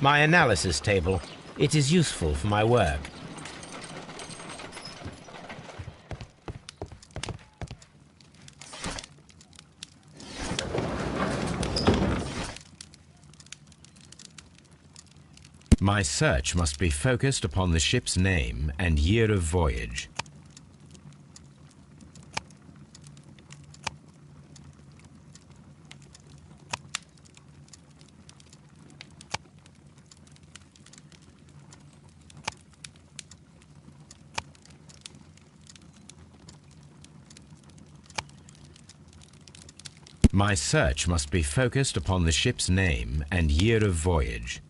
My analysis table. It is useful for my work. My search must be focused upon the ship's name and year of voyage. My search must be focused upon the ship's name and year of voyage.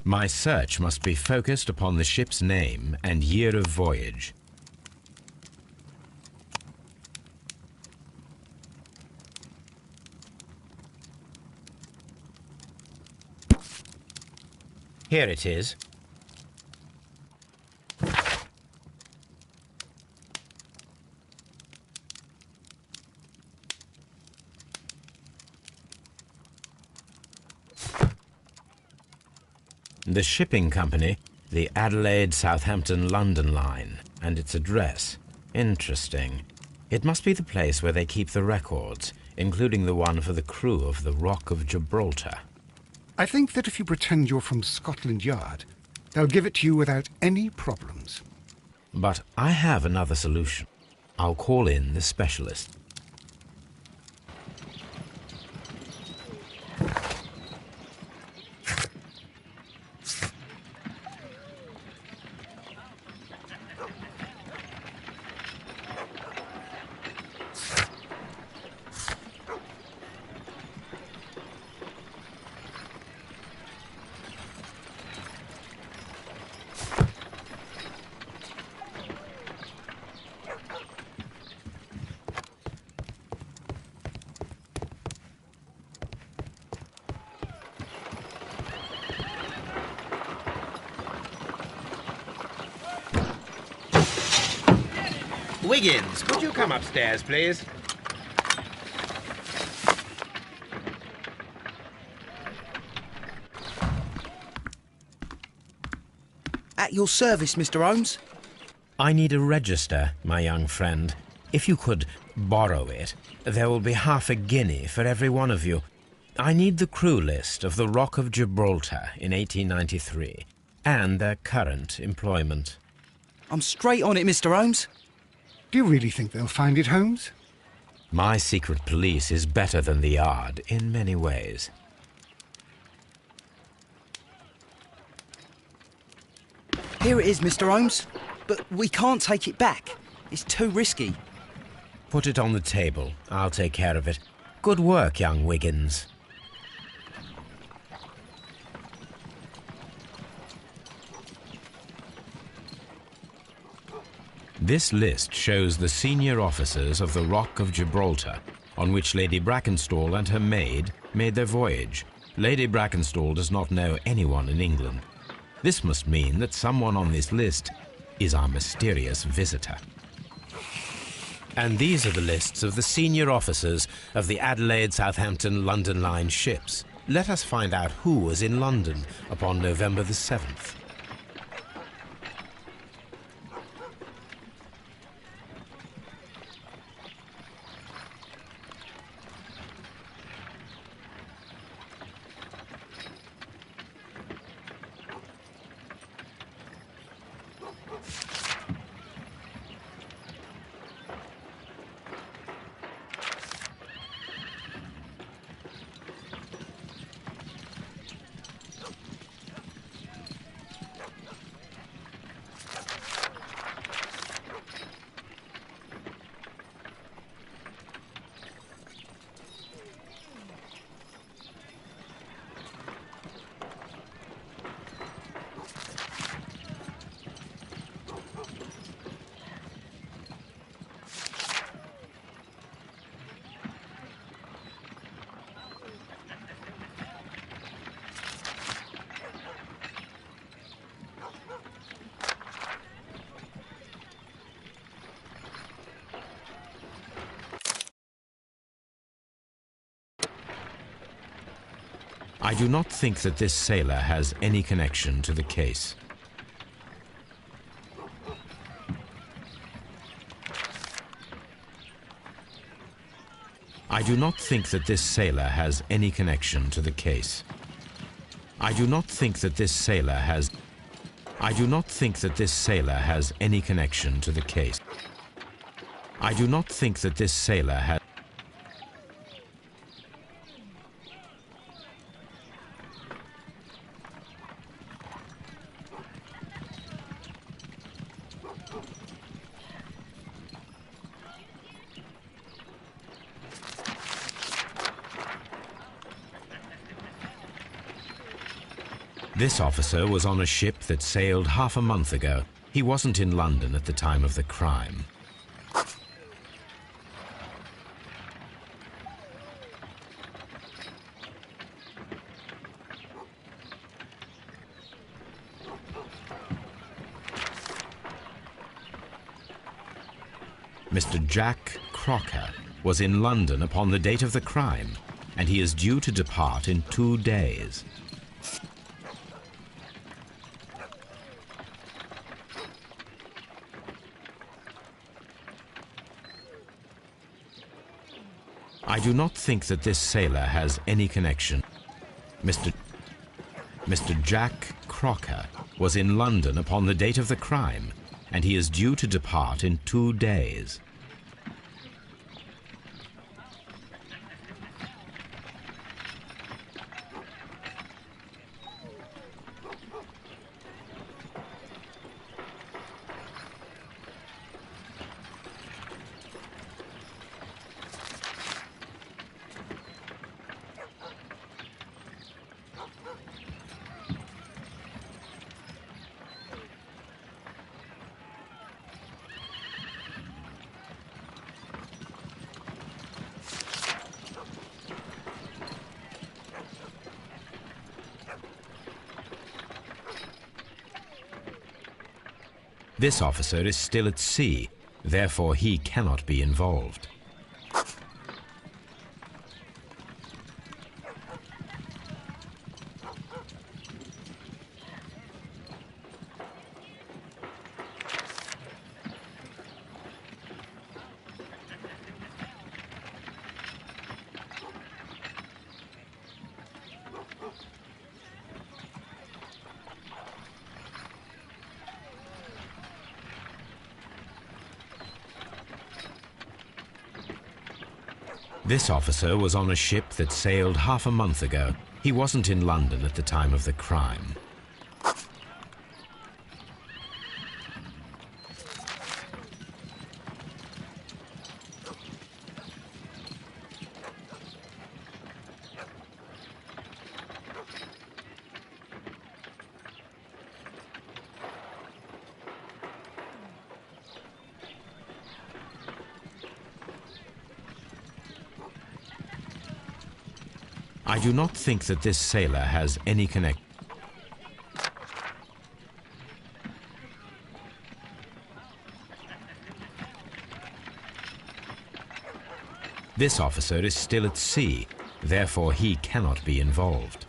My search must be focused upon the ship's name and year of voyage. Here it is. The shipping company, the Adelaide, Southampton, London line, and its address. Interesting. It must be the place where they keep the records, including the one for the crew of the Rock of Gibraltar. I think that if you pretend you're from Scotland Yard, they'll give it to you without any problems. But I have another solution. I'll call in the specialist. Wiggins, could you come upstairs, please? At your service, Mr. Holmes. I need a register, my young friend. If you could borrow it, there will be half a guinea for every one of you. I need the crew list of the Rock of Gibraltar in 1893 and their current employment. I'm straight on it, Mr. Holmes. Do you really think they'll find it, Holmes? My secret police is better than the Yard in many ways. Here it is, Mr. Holmes. But we can't take it back. It's too risky. Put it on the table. I'll take care of it. Good work, young Wiggins. This list shows the senior officers of the Rock of Gibraltar, on which Lady Brackenstall and her maid made their voyage. Lady Brackenstall does not know anyone in England. This must mean that someone on this list is our mysterious visitor. And these are the lists of the senior officers of the Adelaide, Southampton, London line ships. Let us find out who was in London upon November the 7th. I do not think that this sailor has any connection to the case. I do not think that this sailor has any connection to the case. I do not think that this sailor has... I do not think that this sailor has any connection to the case. I do not think that this sailor has... This officer was on a ship that sailed half a month ago. He wasn't in London at the time of the crime. Mr. Jack Crocker was in London upon the date of the crime, and he is due to depart in 2 days. I do not think that this sailor has any connection. Mr. Jack Crocker was in London upon the date of the crime, and he is due to depart in 2 days. This officer is still at sea, therefore he cannot be involved. This officer was on a ship that sailed half a month ago. He wasn't in London at the time of the crime. I do not think that this sailor has any connection. This officer is still at sea, therefore he cannot be involved.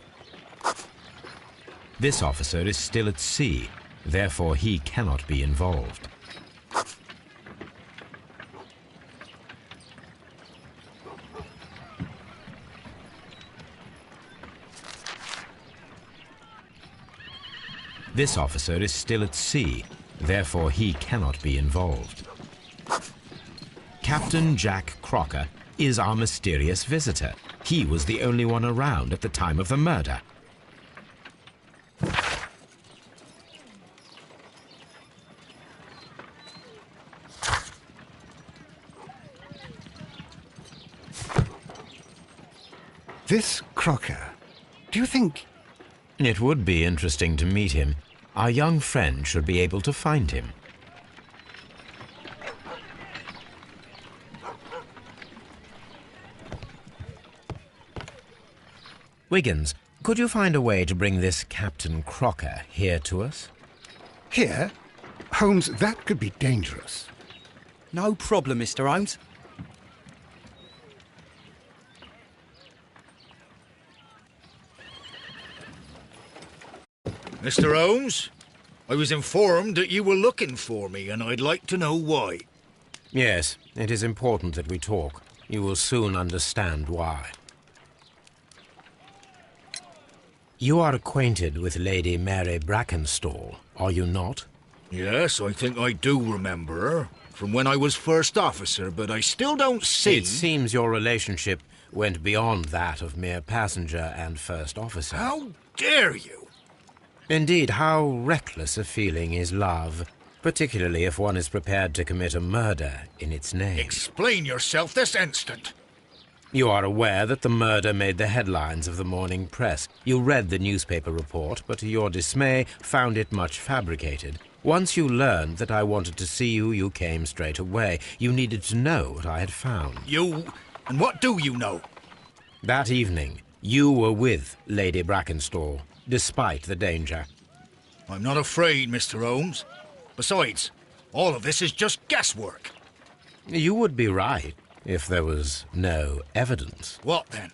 This officer is still at sea, therefore he cannot be involved. This officer is still at sea, therefore he cannot be involved. Captain Jack Crocker is our mysterious visitor. He was the only one around at the time of the murder. This Crocker, do you think... It would be interesting to meet him. Our young friend should be able to find him. Wiggins, could you find a way to bring this Captain Crocker here to us? Here? Holmes, that could be dangerous. No problem, Mr. Holmes. Mr. Holmes, I was informed that you were looking for me, and I'd like to know why. Yes, it is important that we talk. You will soon understand why. You are acquainted with Lady Mary Brackenstall, are you not? Yes, I think I do remember her, from when I was first officer, but I still don't see... It seems your relationship went beyond that of mere passenger and first officer. How dare you? Indeed, how reckless a feeling is love, particularly if one is prepared to commit a murder in its name. Explain yourself this instant. You are aware that the murder made the headlines of the morning press. You read the newspaper report, but to your dismay found it much fabricated. Once you learned that I wanted to see you, you came straight away. You needed to know what I had found. You? And what do you know? That evening, you were with Lady Brackenstall, despite the danger. I'm not afraid, Mr. Holmes. Besides, all of this is just guesswork. You would be right if there was no evidence. What then?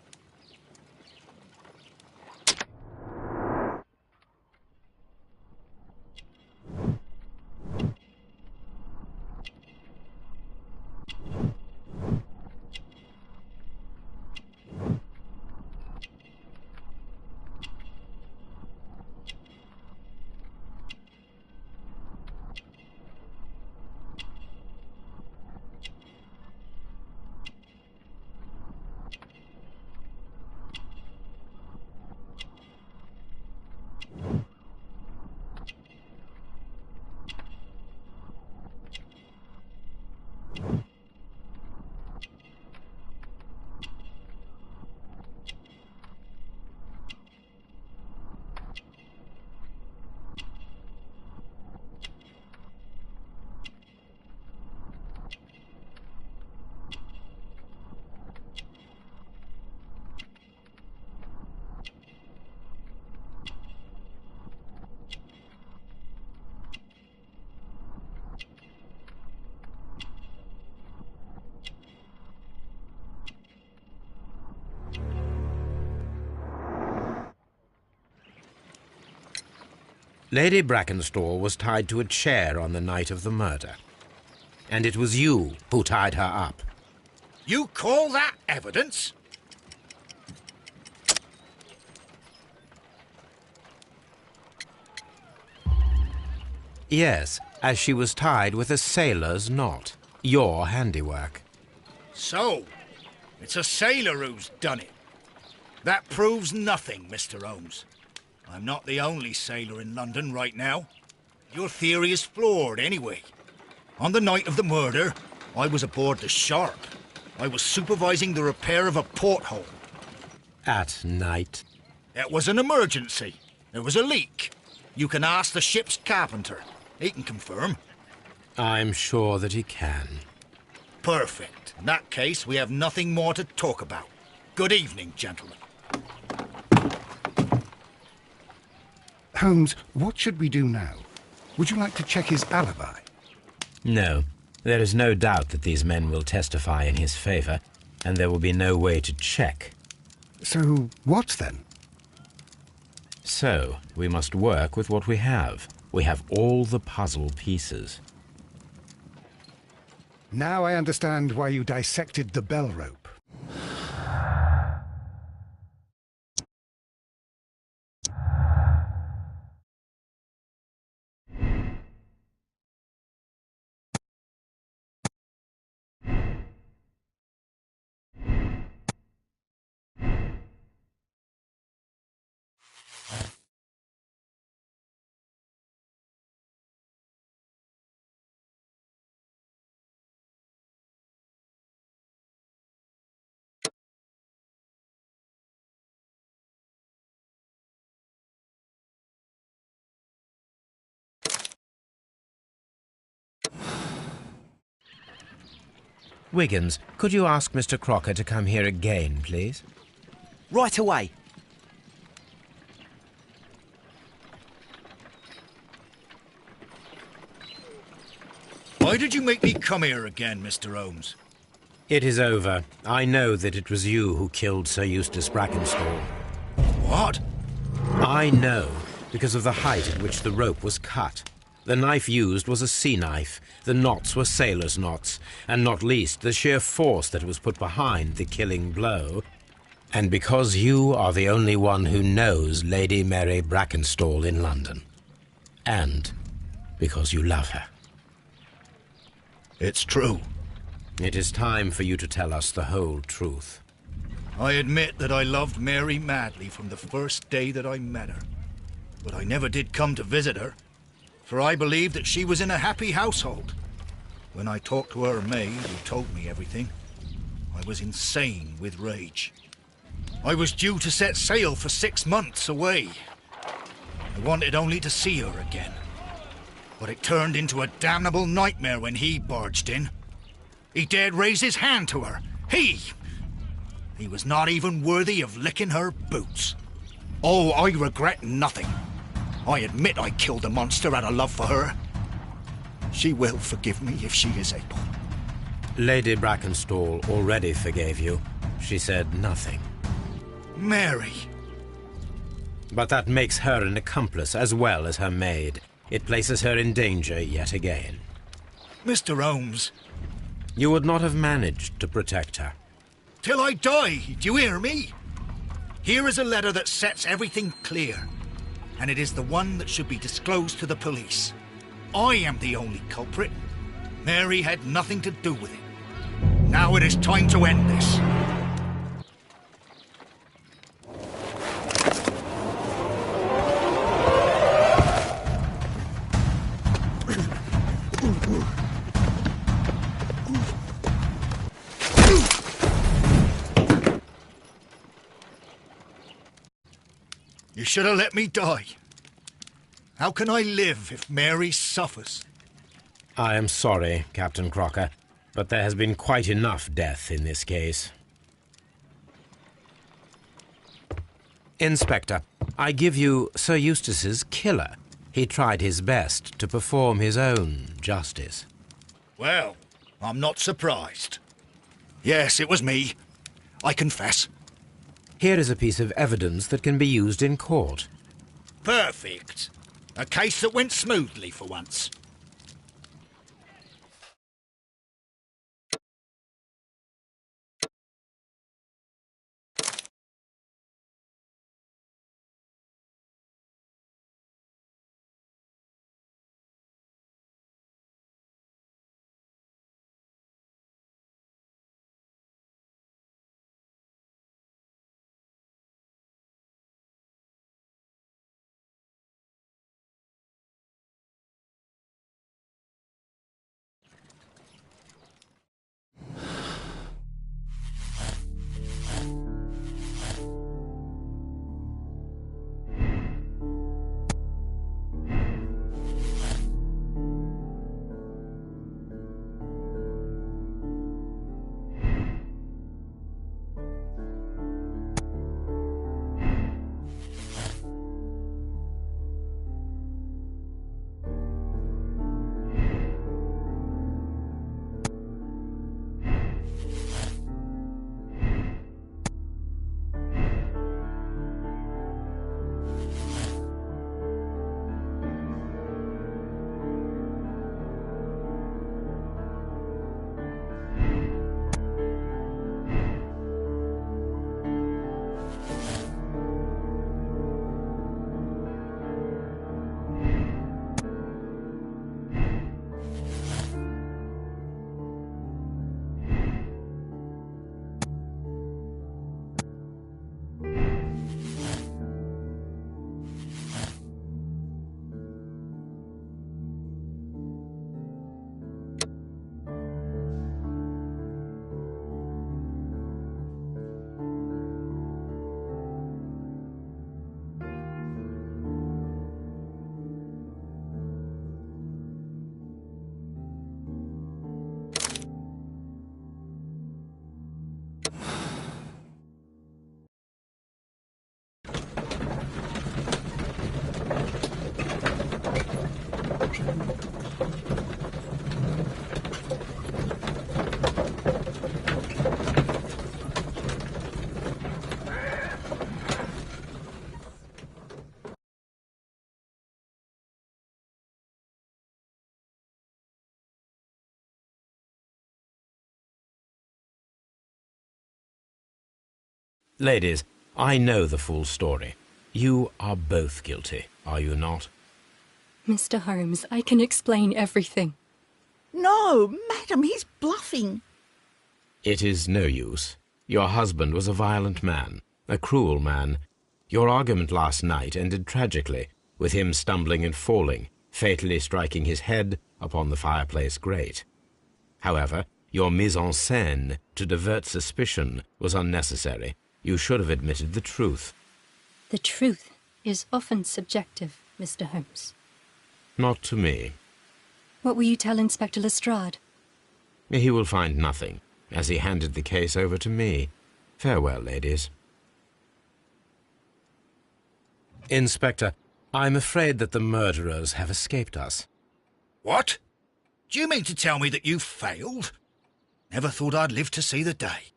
Lady Brackenstall was tied to a chair on the night of the murder. And it was you who tied her up. You call that evidence? Yes, as she was tied with a sailor's knot. Your handiwork. So, it's a sailor who's done it. That proves nothing, Mr. Holmes. I'm not the only sailor in London right now. Your theory is flawed anyway. On the night of the murder, I was aboard the Sharp. I was supervising the repair of a porthole. At night? It was an emergency. There was a leak. You can ask the ship's carpenter. He can confirm. I'm sure that he can. Perfect. In that case, we have nothing more to talk about. Good evening, gentlemen. Holmes, what should we do now? Would you like to check his alibi? No. There is no doubt that these men will testify in his favor, and there will be no way to check. So, what then? So, we must work with what we have. We have all the puzzle pieces. Now I understand why you dissected the bell rope. Wiggins, could you ask Mr. Crocker to come here again, please? Right away. Why did you make me come here again, Mr. Holmes? It is over. I know that it was you who killed Sir Eustace Brackenstall. What? I know because of the height at which the rope was cut. The knife used was a sea knife, the knots were sailor's knots, and not least the sheer force that was put behind the killing blow. And because you are the only one who knows Lady Mary Brackenstall in London. And because you love her. It's true. It is time for you to tell us the whole truth. I admit that I loved Mary madly from the first day that I met her. But I never did come to visit her, for I believed that she was in a happy household. When I talked to her maid, who told me everything, I was insane with rage. I was due to set sail for 6 months away. I wanted only to see her again. But it turned into a damnable nightmare when he barged in. He dared raise his hand to her. He was not even worthy of licking her boots. Oh, I regret nothing. I admit I killed the monster out of love for her. She will forgive me if she is able. Lady Brackenstall already forgave you. She said nothing. Mary. But that makes her an accomplice as well as her maid. It places her in danger yet again. Mr. Holmes. You would not have managed to protect her. Till I die, do you hear me? Here is a letter that sets everything clear, and it is the one that should be disclosed to the police. I am the only culprit. Mary had nothing to do with it. Now it is time to end this. You should have let me die. How can I live if Mary suffers? I am sorry, Captain Crocker, but there has been quite enough death in this case. Inspector, I give you Sir Eustace's killer. He tried his best to perform his own justice. Well, I'm not surprised. Yes, it was me. I confess. Here is a piece of evidence that can be used in court. Perfect. A case that went smoothly for once. Ladies, I know the full story. You are both guilty, are you not? Mr. Holmes, I can explain everything. No, madam, he's bluffing. It is no use. Your husband was a violent man, a cruel man. Your argument last night ended tragically, with him stumbling and falling, fatally striking his head upon the fireplace grate. However, your mise en scène to divert suspicion was unnecessary. You should have admitted the truth. The truth is often subjective, Mr. Holmes. Not to me. What will you tell Inspector Lestrade? He will find nothing, as he handed the case over to me. Farewell, ladies. Inspector, I'm afraid that the murderers have escaped us. What? Do you mean to tell me that you failed? Never thought I'd live to see the day.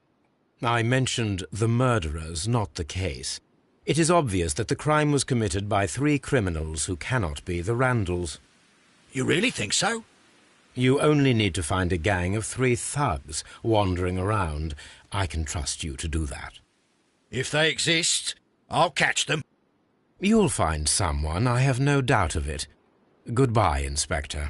I mentioned the murderers, not the case. It is obvious that the crime was committed by 3 criminals who cannot be the Randalls. You really think so? You only need to find a gang of 3 thugs wandering around. I can trust you to do that. If they exist, I'll catch them. You'll find someone, I have no doubt of it. Goodbye, Inspector.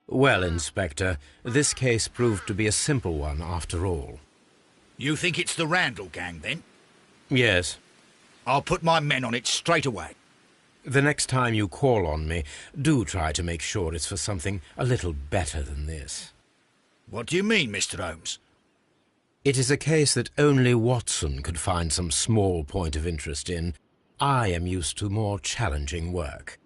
Well, Inspector, this case proved to be a simple one after all. You think it's the Randall gang, then? Yes. I'll put my men on it straight away. The next time you call on me, do try to make sure it's for something a little better than this. What do you mean, Mr. Holmes? It is a case that only Watson could find some small point of interest in. I am used to more challenging work.